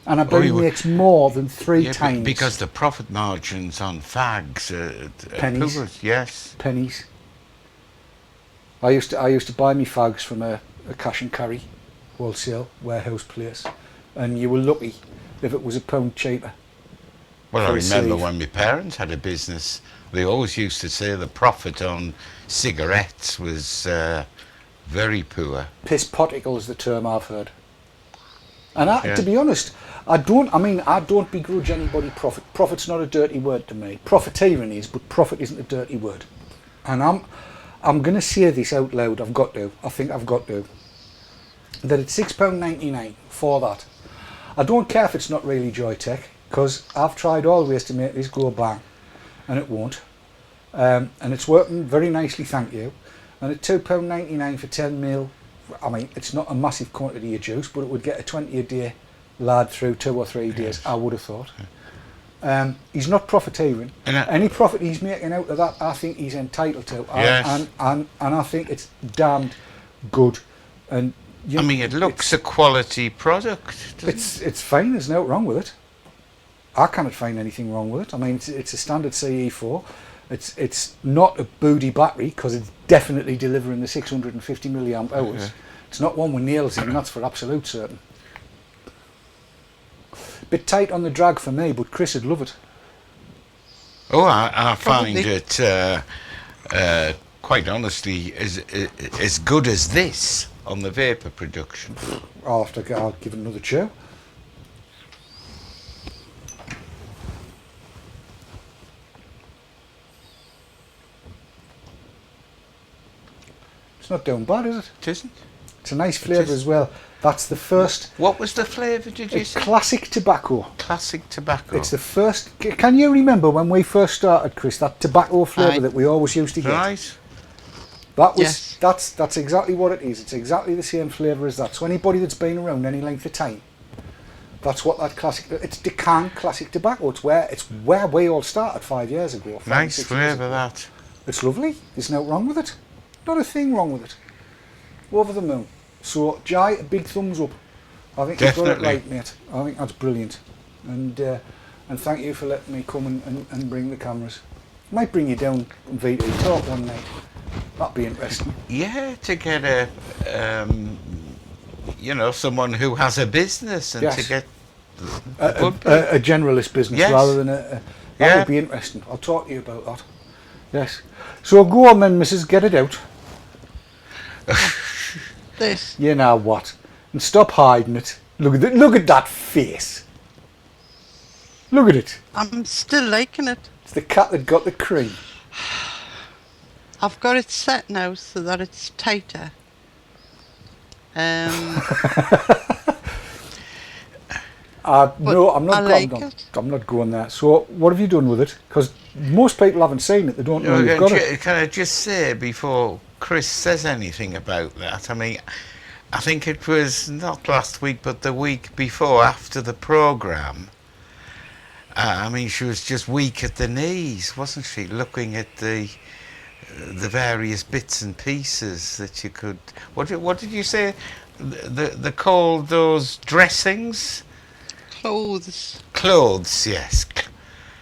And I bet he makes more than 3 times. Because the profit margins on fags are Pennies. poor. Yes. Pennies. I used to buy me fags from a cash and carry wholesale warehouse place, and you were lucky if it was £1 cheaper. Well, I for a remember sleeve. when my parents had a business, they always used to say the profit on cigarettes was very poor. Piss potical is the term I've heard. And to be honest, I don't begrudge anybody profit. Profit's not a dirty word to me. Profiteering is, but profit isn't a dirty word. And I'm going to say this out loud. I've got to. I think I've got to. That it's £6.99 for that. I don't care if it's not really Joytech, because I've tried always to make this go bang, and it won't. And it's working very nicely, thank you. And at £2.99 for 10 mil, I mean, it's not a massive quantity of juice, but it would get a 20-a-day lad through 2 or 3 days, I would have thought. He's not profiteering. Any profit he's making out of that, I think he's entitled to. Yes. And I think it's damned good. And I mean, it looks a quality product. It's fine. There's no wrong with it. I cannot find anything wrong with it. I mean, it's a standard CE4. It's not a booty battery, because it's definitely delivering the 650 milliamp hours. Yeah. It's not one with nails in, that's for absolute certain. Bit tight on the drag for me, but Chris would love it. Oh, I find it quite honestly as good as this on the vapour production. I'll give it another chew. It's not doing bad, is it? It isn't. It's a nice flavour as well. That's the first. What was the flavour, did you say? Classic tobacco. Classic tobacco. It's the first. Can you remember when we first started, Chris, that tobacco flavour that we always used to get? Right. That was that's exactly what it is. It's exactly the same flavour as that. So anybody that's been around any length of time, that's what that classic. It's Decan classic tobacco. It's where we all started 5 years ago. Nice flavour that. It's lovely. There's no wrong with it. Not a thing wrong with it. Over the moon. So Jai, a big thumbs up. I think you've got it right, mate. I think that's brilliant. And thank you for letting me come and bring the cameras. Might bring you down on VT Talk one night. That'd be interesting. Yeah, to get someone who has a business and Yes. to get A generalist business Yes. rather than that Yeah. would be interesting. I'll talk to you about that. Yes. So go on then, Mrs. Get it out. This. You know what? And stop hiding it. Look at that face. Look at it. I'm still liking it. It's the cat that got the cream. I've got it set now so that it's tighter. No, I'm not. I like it. I'm not going there. So what have you done with it? Because most people haven't seen it. They don't know you've got it. Can I just say before Chris says anything about that? I mean, I think it was not last week, but the week before, after the programme. I mean, she was just weak at the knees, wasn't she? Looking at the various bits and pieces that you could. What did you say? The called those dressings? Clothes. Clothes, yes.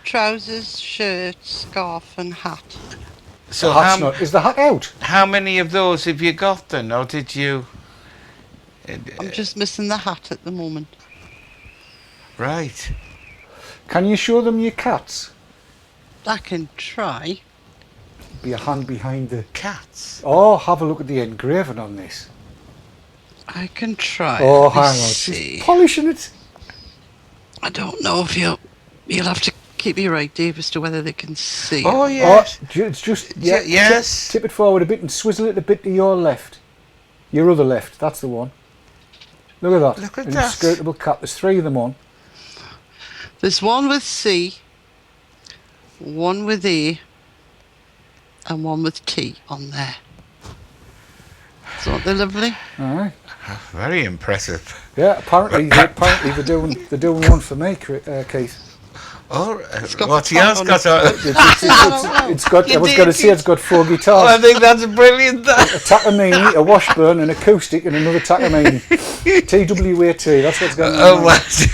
Trousers, shirt, scarf and hat. So The hat's not. Is the hat out? how many of those have you got then, or did you? I'm just missing the hat at the moment. Right. Can you show them your cats? I can try. Be a hand behind the. Cats. Oh, have a look at the engraving on this. I can try. Oh, Let me hang on. see. She's polishing it. I don't know if you'll have to keep me right, Dave, as to whether they can see. Oh it. yes. It's just Yes. Tip it forward a bit and swizzle it a bit to your left. Your other left. That's the one. Look at that. Look at An that. inscrutable cap. There's 3 of them on. There's one with C, one with E, and one with T on there. Aren't they lovely? All right. Very impressive. Yeah. Apparently they're doing one for me, Keith. Oh, got what the he has top on got it. It's got. I You was did, going to say Keith. it's got 4 Oh, I guitars. think that's brilliant. That. A Takamine, a Washburn, an acoustic, and another Takamine. TWAT. That's what's going on. Oh, what?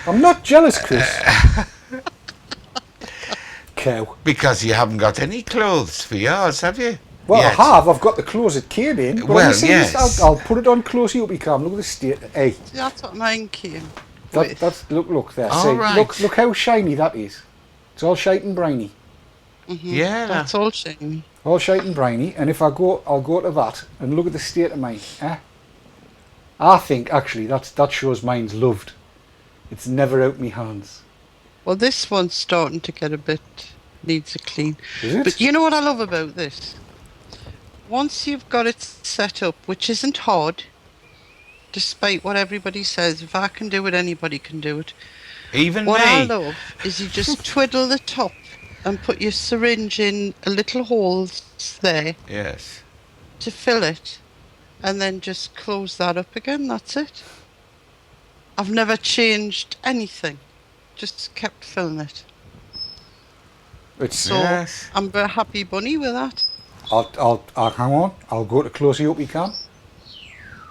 I'm not jealous, Chris. Cow. Because you haven't got any clothes for yours, have you? Well, Yet. I have. I've got the clothes it came in. But Well, have you seen this? yes. I'll put it on closely up. You can look at the state. Hey, That's what mine came with. that's look there. All See, right. look how shiny that is. It's all shite and briny. Yeah. That's all shiny. All shite and briny. And if I'll go to that and look at the state of mine. I think actually that shows mine's loved. It's never out me hands. Well, this one's starting to get a bit needs a clean. Is it? But you know what I love about this? Once you've got it set up, which isn't hard, despite what everybody says, if I can do it, anybody can do it. Even What me. I love is you just twiddle the top and put your syringe in a little holes there Yes. to fill it, and then just close that up again. That's it. I've never changed anything, just kept filling it. It's. So Yes. I'm a happy bunny with that. I'll hang on. I'll go to closey up you can.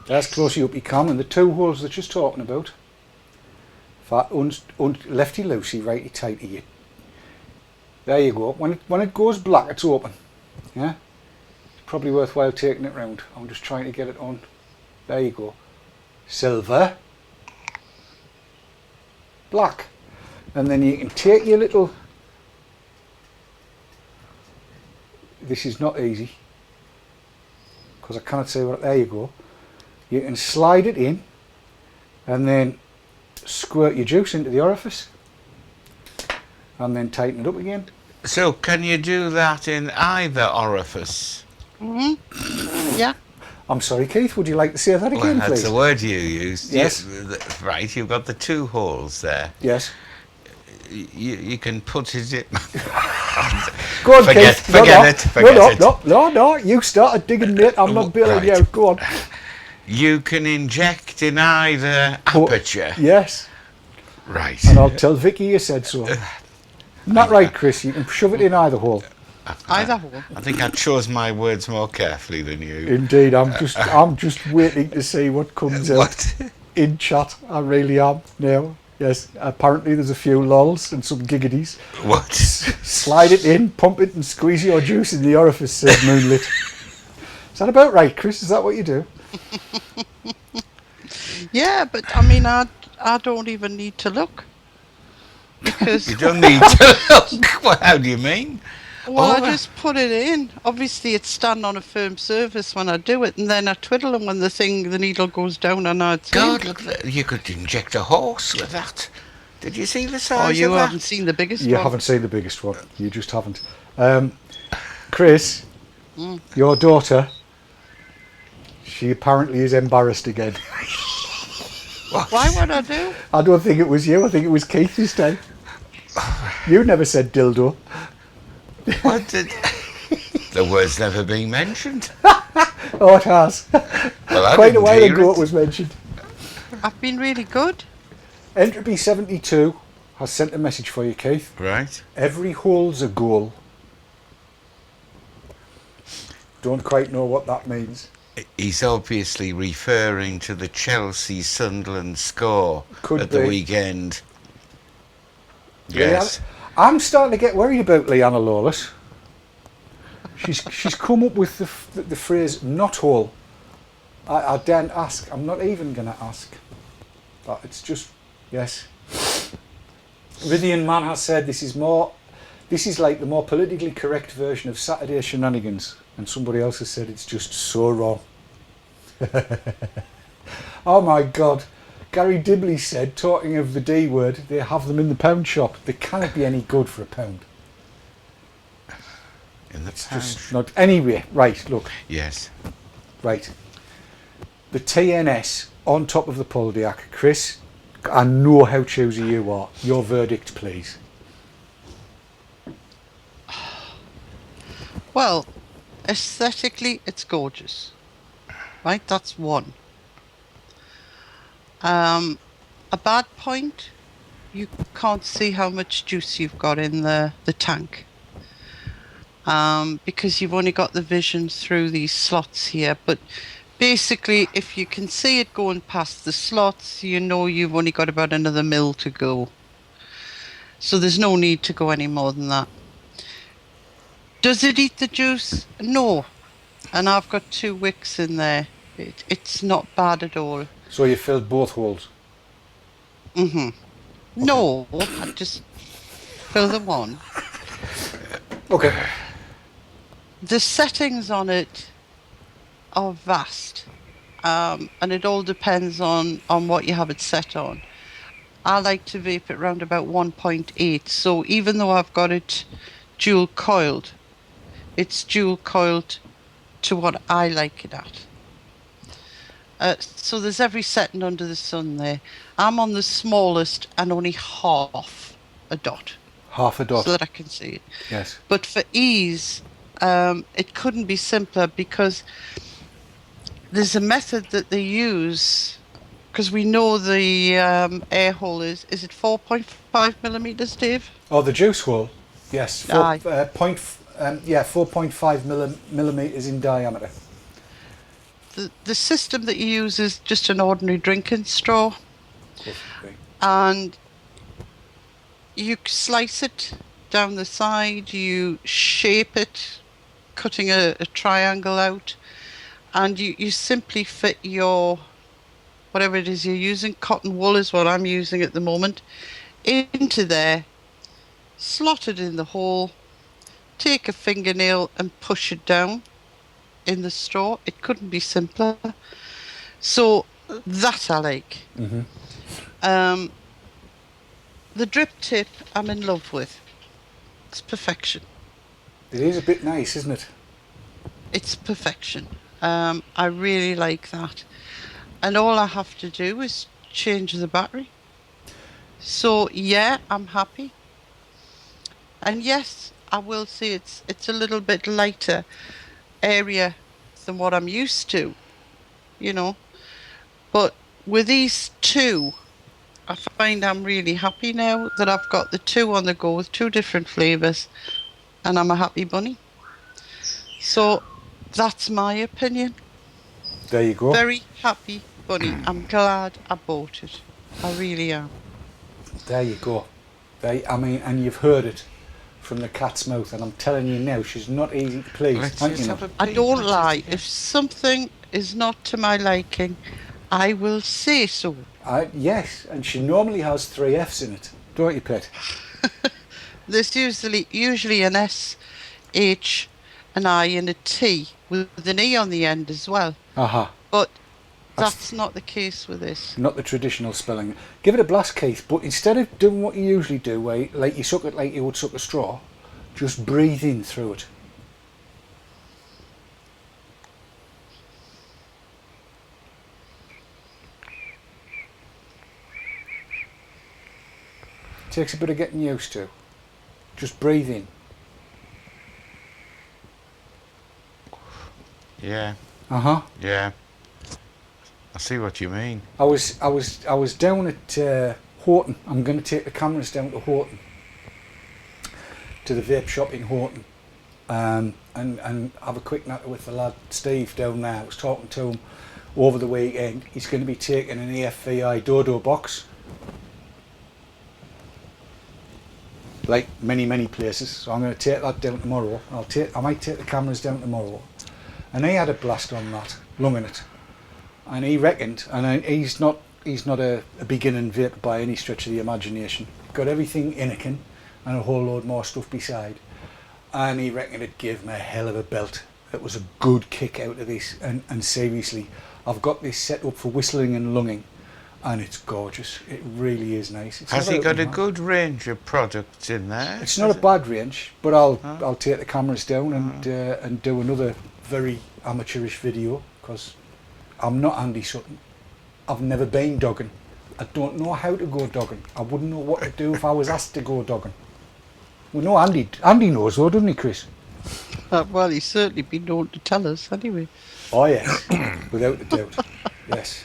There's closey up you can, and the 2 holes that you're talking about. If I lefty loosey, righty tighty, you. There you go. When it goes black, it's open. Yeah. It's probably worthwhile taking it round. I'm just trying to get it on. There you go. Silver. Black. And then you can take your little. This is not easy because I cannot say what. There you go. You can slide it in and then squirt your juice into the orifice and then tighten it up again. So can you do that in either orifice? Yeah. I'm sorry, Keith, would you like to say that Well, again, that's please? the word you used. Yes. Right, you've got the 2 holes there. Yes. You can put it in. Go on, Forget Keith. No, it. No, you started digging it. I'm not bailing you Right. out. Go on. You can inject in either aperture. Yes. Right. And I'll tell Vicky you said so. Not right, Chris. You can shove it in either hole. Either hole. I think I chose my words more carefully than you. Indeed, I'm just waiting to see what comes out What? in chat. I really am now. Yes, apparently there's a few lols and some giggities. What? Slide it in, pump it, and squeeze your juice in the orifice, says Moonlit. Is that about right, Chris? Is that what you do? Yeah, but I mean, I don't even need to look because You don't need to look. Well, how do you mean? well, I Oh, just put it in. Obviously, it's standing on a firm surface when I do it, and then I twiddle, and when the needle goes down, and now it's God, in. look at that. You could inject a horse with that. Did you see the size Oh, you of haven't that? seen the biggest You one. haven't seen the biggest one. You just haven't. Chris, Mm. your daughter, she apparently is embarrassed again. Why would I do? I don't think it was you. I think it was Keith this time. You never said dildo. What did... The word's never been mentioned. Oh, it has. Well, I Quite a didn't while hear ago it. it was mentioned. I've been really good. Entropy72 has sent a message for you, Keith. Right. Every hole's a goal. Don't quite know what that means. He's obviously referring to the Chelsea-Sunderland score Could at the be. weekend. Yes. I'm starting to get worried about Leanna Lawless. She's come up with the phrase "not hole." I daren't ask. I'm not even going to ask. But it's just yes. Rithian Man has said this is like the more politically correct version of Saturday Shenanigans, and somebody else has said it's just so wrong. Oh my God. Gary Dibley said, talking of the D word, they have them in the pound shop. They cannot be any good for £1. In the It's pound. just not. Anyway, right, look, Yes. right. The TNS on top of the Poldiac. Chris, I know how choosy you are. Your verdict, please. Well, aesthetically, it's gorgeous. Right, that's one. A bad point, you can't see how much juice you've got in the tank. Because you've only got the vision through these slots here. But basically, if you can see it going past the slots, you know you've only got about another mil to go. So there's no need to go any more than that. Does it eat the juice? No. And I've got 2 wicks in there. It's not bad at all. So you filled both holes. No, I just fill them on. Okay. The settings on it are vast, and it all depends on what you have it set on. I like to vape it round about 1.8, so even though I've got it dual coiled, it's dual coiled to what I like it at. So there's every setting under the sun there. I'm on the smallest and only half a dot, Half a dot. so that I can see it. Yes. But for ease, it couldn't be simpler because there's a method that they use, because we know the air hole is it 4.5 millimeters, Dave? Oh, the juice hole. Yes. Aye. 4.5 millimeters in diameter. The system that you use is just an ordinary drinking straw, and you slice it down the side, you shape it, cutting a triangle out, and you simply fit your, whatever it is you're using, cotton wool is what I'm using at the moment, into there, slot it in the hole, take a fingernail and push it down in the straw. It couldn't be simpler. So that I like. The drip tip I'm in love with. It's perfection. It is a bit nice, isn't it? It's perfection. I really like that. And all I have to do is change the battery. So yeah, I'm happy. And yes, I will say it's a little bit lighter area than what I'm used to, but with these 2, I find I'm really happy now that I've got the 2 on the go with 2 different flavors, and I'm a happy bunny. So that's my opinion. There you go. Very happy bunny. I'm glad I bought it. I really am. There you go. And you've heard it from the cat's mouth, and I'm telling you now, she's not easy to please. Let's aren't just you have now? a I peep. don't Let's just- lie. If something is not to my liking, I will say so. Yes, and she normally has 3 F's in it, don't you, Pet? There's usually an S, H, an I, and a T with an E on the end as well. Aha. But That's- that's not the case with this. Not the traditional spelling. Give it a blast, Keith, but instead of doing what you usually do, where like you suck it like you would suck a straw, just breathe in through it. Takes a bit of getting used to. Just breathe in. Yeah, Uh-huh. yeah. I see what you mean. I was down at Horton. I'm going to take the cameras down to Horton, to the vape shop in Horton, and have a quick natter with the lad Steve down there. I was talking to him over the weekend. He's going to be taking an EFVI Dodo box, like many places. So I'm going to take that down tomorrow. I might take the cameras down tomorrow, and he had a blast on that, lunging it. And he reckoned, and he's not a beginning vape by any stretch of the imagination. Got everything in a can and a whole load more stuff beside. And he reckoned it gave me a hell of a belt. It was a good kick out of this. And seriously, I've got this set up for whistling and lunging, and it's gorgeous. It really is nice. It's Has not he got a out of good range of products in there? It's not a bad range, but I'll take the cameras down and do another very amateurish video, because I'm not Andy Sutton. I've never been dogging. I don't know how to go dogging. I wouldn't know what to do if I was asked to go dogging. Well, no, Andy knows though, doesn't he, Chris? Well, he's certainly been known to tell us anyway. Oh yes, without a doubt. Yes.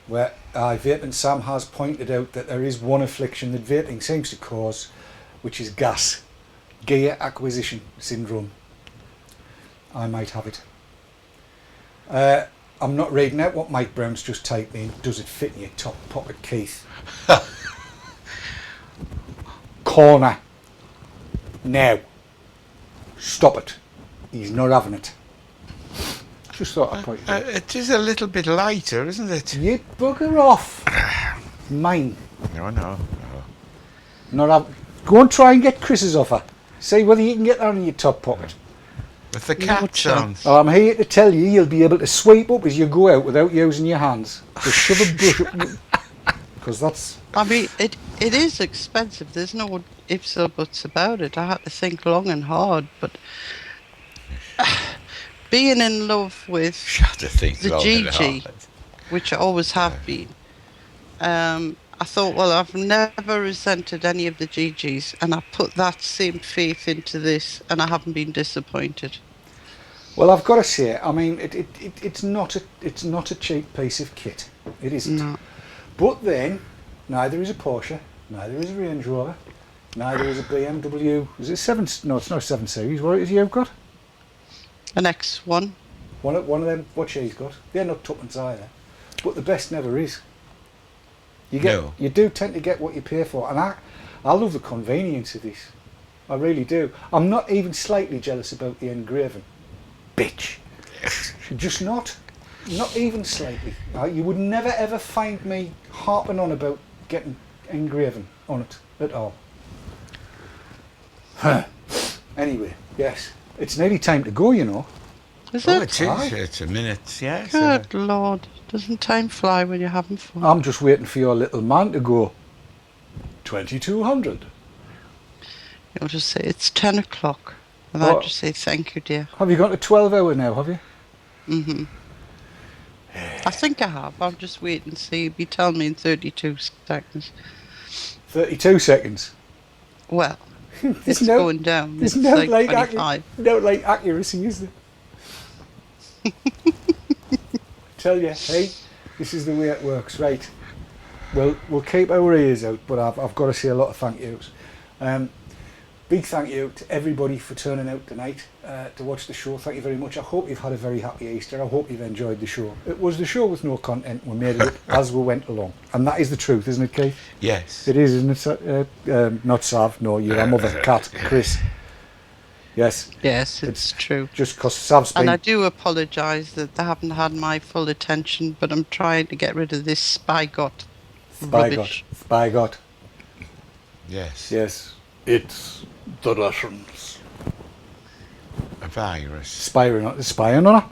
Where Vaping Sam has pointed out that there is one affliction that vaping seems to cause, which is gas, gear acquisition syndrome. I might have it. I'm not reading out what Mike Brown's just typed in. Does it fit in your top pocket, Keith? Corner. Now. Stop it. He's not having it. Just thought I'd point it out. It is a little bit lighter, isn't it? You bugger off. Mine. No. Not have. Go and try and get Chris's offer. See whether you can get that in your top pocket. With the No cats on. chance. Well, I'm here to tell you, you'll be able to sweep up as you go out without using your hands. Just shove a brush up. Because that's... I mean, it is expensive. There's no ifs or buts about it. I had to think long and hard, but being in love with Shut the thing the long and GG, hard. which I always have been, I thought, well, I've never resented any of the GGs, and I put that same faith into this, and I haven't been disappointed. Well, I've got to say, I mean, it's not a cheap piece of kit. It isn't. No. But then, neither is a Porsche, neither is a Range Rover, neither is a BMW. Is it 7? No, it's not a 7 Series. What is you've got? An X1. One of them. What she's got? They're not tuppence either. But the best never is. You do tend to get what you pay for, and I love the convenience of this. I really do. I'm not even slightly jealous about the engraving. Bitch. Just not even slightly. You would never ever find me harping on about getting engraving on it at all. Anyway, yes, it's nearly time to go, you know. Is Oh, it? it Aye. is. It's a minute, yes. Good Lord. Doesn't time fly when you're having fun? I'm just waiting for your little man to go 2200. You'll just say, it's 10 o'clock. And What? I'll just say, thank you, dear. Have you got a 12 hour now, have you? hmm I think I have. I'll just wait and see. You'll be telling me in 32 seconds. 32 seconds. Well, There's it's no- going down. There's It's no like like 25. no like accuracy, is there? Tell you, hey, this is the way it works, right? Well, we'll keep our ears out, but I've got to say a lot of thank yous. big thank you to everybody for turning out tonight to watch the show. Thank you very much. I hope you've had a very happy Easter. I hope you've enjoyed the show. It was the show with no content. We made it up as we went along. And that is the truth, isn't it, Keith? Yes. It is, isn't it? Not Sav, no, you're our mother, Cat, Chris. Yes. Yes, it's true. Just because Sav's been... And I do apologise that they haven't had my full attention, but I'm trying to get rid of this Spygot rubbish. Spygot. Yes. Yes. It's the Russians. A virus. Spying on her.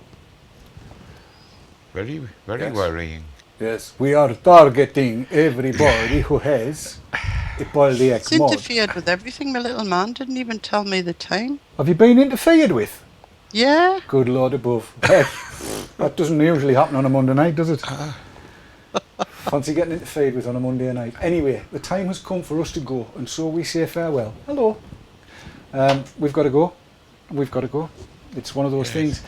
Very Yes. worrying. Yes. We are targeting everybody who has a polyec It's mod. interfered with everything. My little man didn't even tell me the time. Have you been interfered with? Yeah. Good Lord above. That doesn't usually happen on a Monday night, does it? Fancy getting interfered with on a Monday night. Anyway, the time has come for us to go, and so we say farewell. Hello. We've got to go. We've got to go. It's one of those things.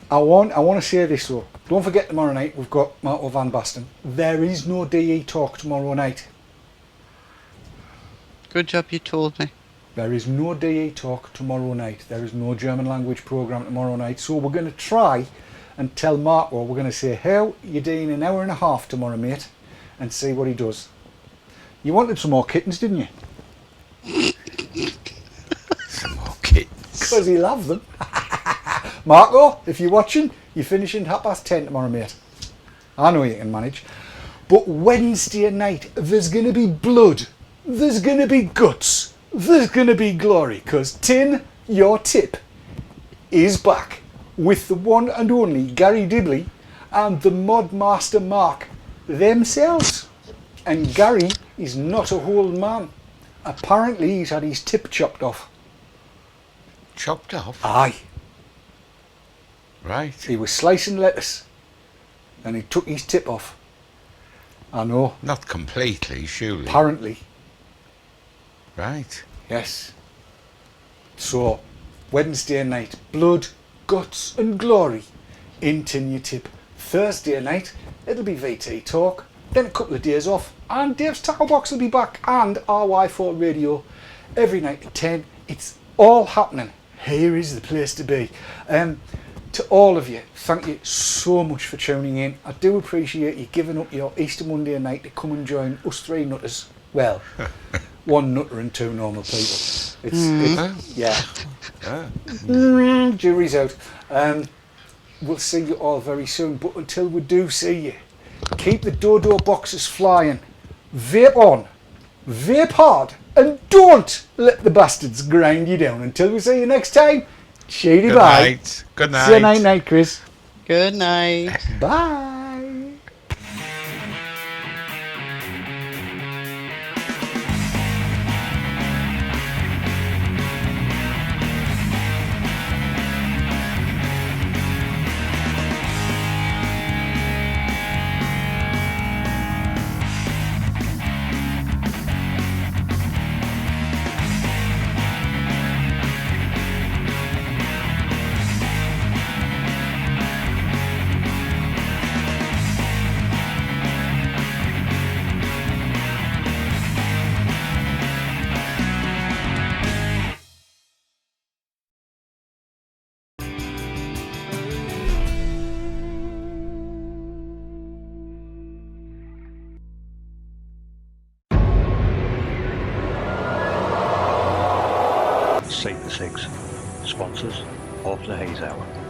I want to say this though. Don't forget tomorrow night we've got Marco van Basten. There is no DE talk tomorrow night. Good job you told me. There is no DE talk tomorrow night. There is no German language programme tomorrow night. So we're going to try and tell Marco, we're going to say, how you doing an hour and a half tomorrow, mate, and see what he does. You wanted some more kittens, didn't you? Some more kittens. Because he loves them. Marco, if you're watching, you're finishing 10:30 tomorrow, mate. I know you can manage. But Wednesday night, there's going to be blood. There's going to be guts. There's going to be glory. Because Tin, your tip, is back with the one and only Gary Dibley and the Mod Master Mark themselves. And Gary is not a old man. Apparently he's had his tip chopped off. Chopped off? Aye. Right. He was slicing lettuce and he took his tip off. I know. Not completely, surely. Apparently. Right. Yes. So, Wednesday night, blood, guts and glory in Tin Your Tip. Thursday night, it'll be VT Talk. Then a couple of days off. And Dave's Tackle Box will be back. And RY4 Radio every night at 10. It's all happening. Here is the place to be. To all of you, thank you so much for tuning in. I do appreciate you giving up your Easter Monday night to come and join us three nutters. Well, one nutter and two normal people. It's yeah. Jury's out. We'll see you all very soon. But until we do see you, keep the dodo boxes flying. Vape on, vape hard, and don't let the bastards grind you down. Until we see you next time. Shady Good bye. night. Good night. See you night, Chris. Good night. Bye. Save the Six, sponsors of the Haze Hour.